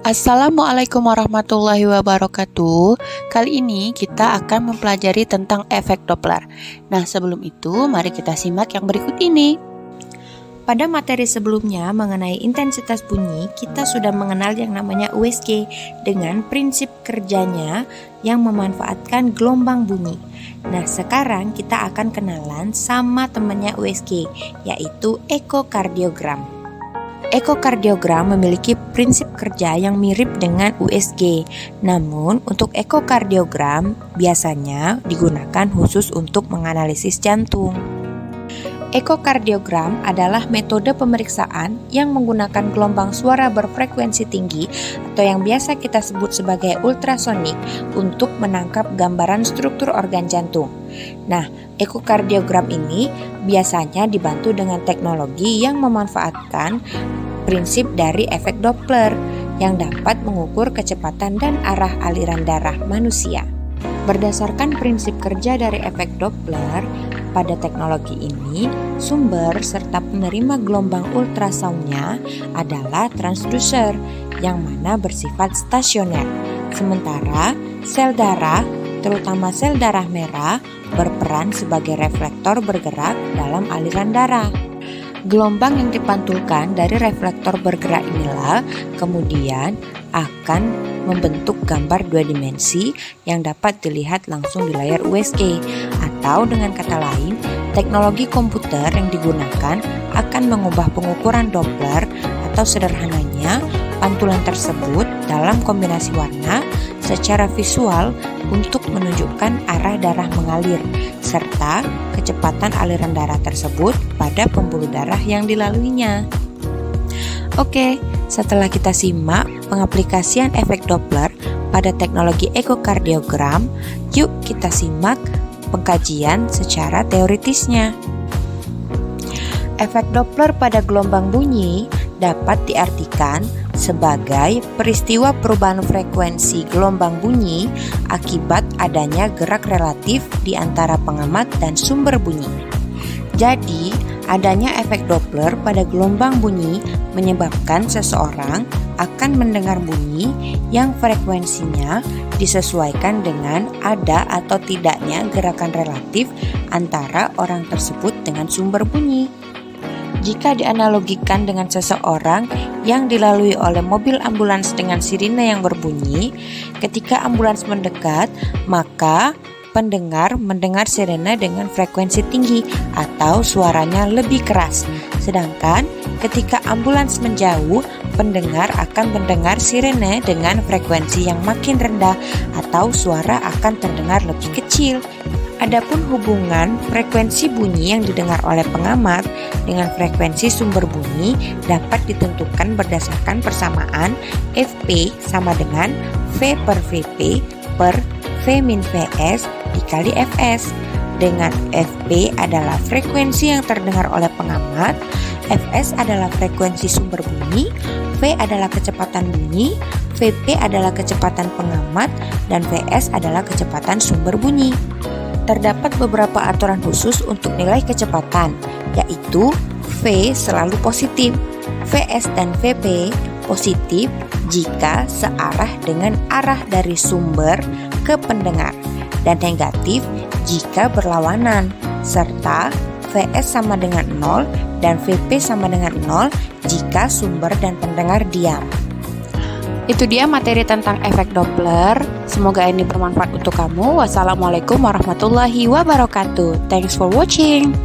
Assalamualaikum warahmatullahi wabarakatuh. Kali ini kita akan mempelajari tentang efek Doppler. Nah, sebelum itu mari kita simak yang berikut ini. Pada materi sebelumnya mengenai intensitas bunyi, kita sudah mengenal yang namanya USG dengan prinsip kerjanya yang memanfaatkan gelombang bunyi. Nah, sekarang kita akan kenalan sama temannya USG, yaitu ekokardiogram. Ekokardiogram memiliki prinsip kerja yang mirip dengan USG. Namun, untuk ekokardiogram biasanya digunakan khusus untuk menganalisis jantung. Ekokardiogram adalah metode pemeriksaan yang menggunakan gelombang suara berfrekuensi tinggi atau yang biasa kita sebut sebagai ultrasonik untuk menangkap gambaran struktur organ jantung. Nah, ekokardiogram ini biasanya dibantu dengan teknologi yang memanfaatkan prinsip dari efek Doppler yang dapat mengukur kecepatan dan arah aliran darah manusia. Berdasarkan prinsip kerja dari efek Doppler, pada teknologi ini, sumber serta penerima gelombang ultrasoundnya adalah transducer yang mana bersifat stasioner. Sementara sel darah, terutama sel darah merah, berperan sebagai reflektor bergerak dalam aliran darah. Gelombang yang dipantulkan dari reflektor bergerak inilah kemudian akan membentuk gambar dua dimensi yang dapat dilihat langsung di layar USG, atau dengan kata lain, teknologi komputer yang digunakan akan mengubah pengukuran Doppler atau sederhananya pantulan tersebut dalam kombinasi warna secara visual untuk menunjukkan arah darah mengalir serta kecepatan aliran darah tersebut pada pembuluh darah yang dilaluinya. Oke, setelah kita simak pengaplikasian efek Doppler pada teknologi ekokardiogram, yuk kita simak pengkajian secara teoritisnya. Efek Doppler pada gelombang bunyi dapat diartikan sebagai peristiwa perubahan frekuensi gelombang bunyi akibat adanya gerak relatif di antara pengamat dan sumber bunyi. Jadi, adanya efek Doppler pada gelombang bunyi menyebabkan seseorang akan mendengar bunyi yang frekuensinya disesuaikan dengan ada atau tidaknya gerakan relatif antara orang tersebut dengan sumber bunyi. Jika dianalogikan dengan seseorang yang dilalui oleh mobil ambulans dengan sirine yang berbunyi, ketika ambulans mendekat, maka pendengar mendengar sirene dengan frekuensi tinggi atau suaranya lebih keras. Sedangkan ketika ambulans menjauh, pendengar akan mendengar sirene dengan frekuensi yang makin rendah atau suara akan terdengar lebih kecil. Adapun hubungan frekuensi bunyi yang didengar oleh pengamat dengan frekuensi sumber bunyi dapat ditentukan berdasarkan persamaan Fp sama dengan V per Vp per V min Vs dikali Fs, dengan Fp adalah frekuensi yang terdengar oleh pengamat, Fs adalah frekuensi sumber bunyi, V adalah kecepatan bunyi, Vp adalah kecepatan pengamat, dan Vs adalah kecepatan sumber bunyi. Terdapat beberapa aturan khusus untuk nilai kecepatan, yaitu V selalu positif, Vs dan Vp positif jika searah dengan arah dari sumber ke pendengar, dan negatif jika berlawanan, serta Vs sama dengan 0 dan Vp sama dengan 0 jika sumber dan pendengar diam. Itu dia materi tentang efek Doppler. Semoga ini bermanfaat untuk kamu. Wassalamualaikum warahmatullahi wabarakatuh. Thanks for watching.